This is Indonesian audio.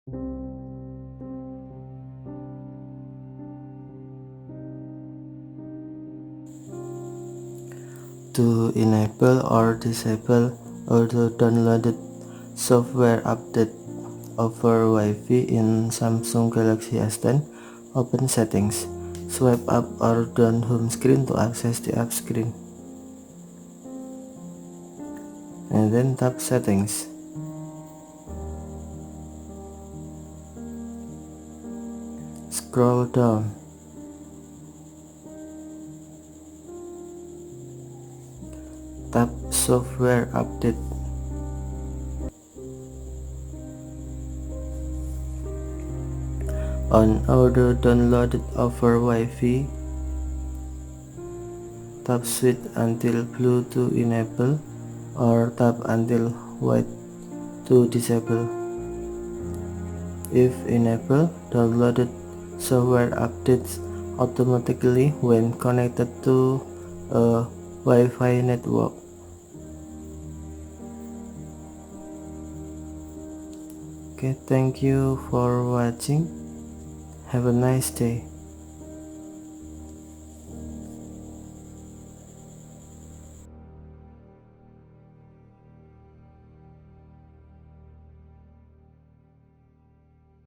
To enable or disable auto-downloaded software update over Wi-Fi in Samsung Galaxy S10, open Settings. Swipe up or down home screen to access the app screen. And then tap Settings. Scroll down. Tap Software Update. On auto downloaded over Wi-Fi, tap switch until blue to enable or tap until white to disable. If enable, downloaded software updates automatically when connected to a Wi-Fi network. Okay, thank you for watching. Have a nice day.